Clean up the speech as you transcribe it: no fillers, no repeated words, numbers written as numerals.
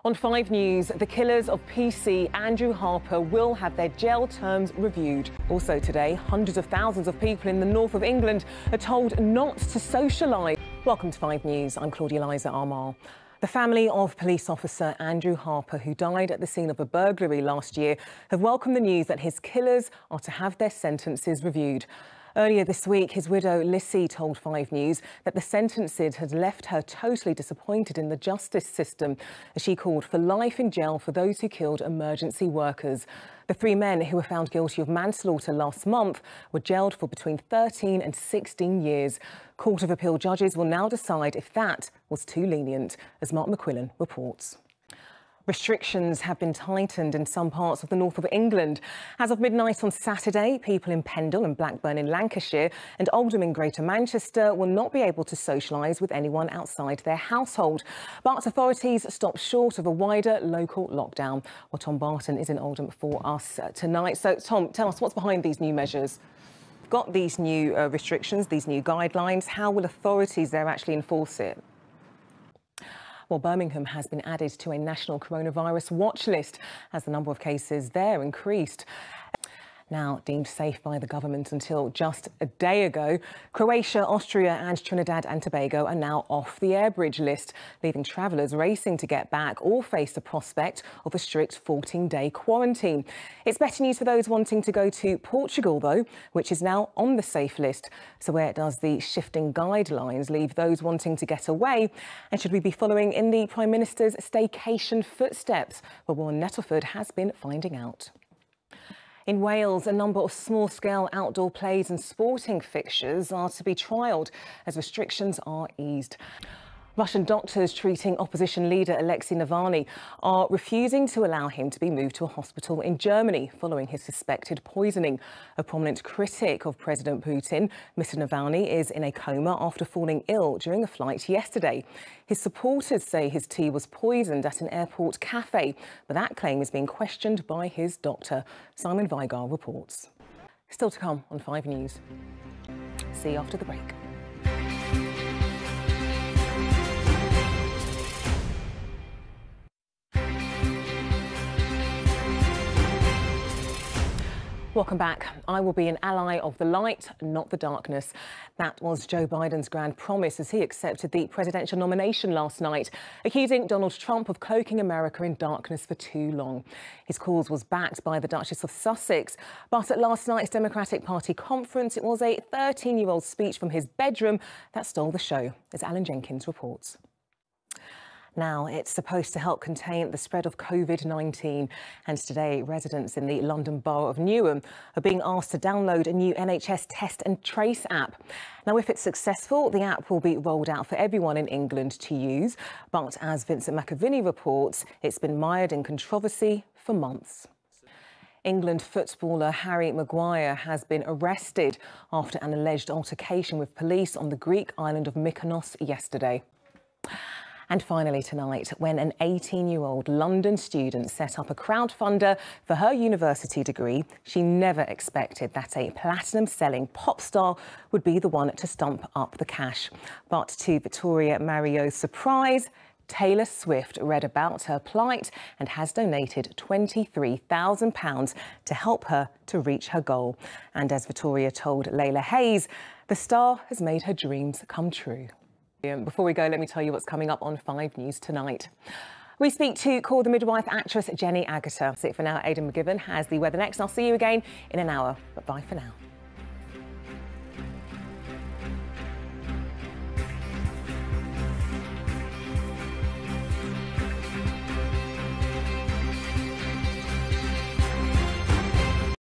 On 5 News, the killers of PC Andrew Harper will have their jail terms reviewed. Also today, hundreds of thousands of people in the north of England are told not to socialise. Welcome to 5 News. I'm Claudia Liza Armah. The family of police officer Andrew Harper, who died at the scene of a burglary last year, have welcomed the news that his killers are to have their sentences reviewed. Earlier this week, his widow Lissy told 5 News that the sentences had left her totally disappointed in the justice system, as she called for life in jail for those who killed emergency workers. The 3 men who were found guilty of manslaughter last month were jailed for between 13 and 16 years. Court of Appeal judges will now decide if that was too lenient, as Mark McQuillan reports. Restrictions have been tightened in some parts of the north of England. As of midnight on Saturday, people in Pendle and Blackburn in Lancashire and Oldham in Greater Manchester will not be able to socialise with anyone outside their household. But authorities stopped short of a wider local lockdown. Well, Tom Barton is in Oldham for us tonight. So, Tom, tell us what's behind these new measures. We've got these new restrictions, these new guidelines. How will authorities there actually enforce it? Well, Birmingham has been added to a national coronavirus watch list as the number of cases there increased. Now deemed safe by the government until just a day ago, Croatia, Austria and Trinidad and Tobago are now off the airbridge list, leaving travellers racing to get back or face the prospect of a strict 14-day quarantine. It's better news for those wanting to go to Portugal, though, which is now on the safe list. So where does the shifting guidelines leave those wanting to get away? And should we be following in the Prime Minister's staycation footsteps? Well, Warren Nettleford has been finding out. In Wales, a number of small-scale outdoor plays and sporting fixtures are to be trialled as restrictions are eased. Russian doctors treating opposition leader Alexei Navalny are refusing to allow him to be moved to a hospital in Germany following his suspected poisoning. A prominent critic of President Putin, Mr. Navalny is in a coma after falling ill during a flight yesterday. His supporters say his tea was poisoned at an airport cafe, but that claim is being questioned by his doctor. Simon Vigar reports. Still to come on 5 News. See you after the break. Welcome back. I will be an ally of the light, not the darkness. That was Joe Biden's grand promise as he accepted the presidential nomination last night, accusing Donald Trump of cloaking America in darkness for too long. His cause was backed by the Duchess of Sussex, but at last night's Democratic Party conference, it was a 13-year-old speech from his bedroom that stole the show, as Alan Jenkins reports. Now, it's supposed to help contain the spread of COVID-19. And today, residents in the London borough of Newham are being asked to download a new NHS Test and Trace app. Now, if it's successful, the app will be rolled out for everyone in England to use. But as Vincent McAviney reports, it's been mired in controversy for months. England footballer Harry Maguire has been arrested after an alleged altercation with police on the Greek island of Mykonos yesterday. And finally tonight, when an 18-year-old London student set up a crowdfunder for her university degree, she never expected that a platinum-selling pop star would be the one to stump up the cash. But to Victoria Mario's surprise, Taylor Swift read about her plight and has donated £23,000 to help her to reach her goal. And as Victoria told Layla Hayes, the star has made her dreams come true. Before we go, let me tell you what's coming up on 5 News tonight. We speak to Call the Midwife actress Jenny Agutter. That's it for now. Aidan McGibbon has the weather next. I'll see you again in an hour. But bye for now.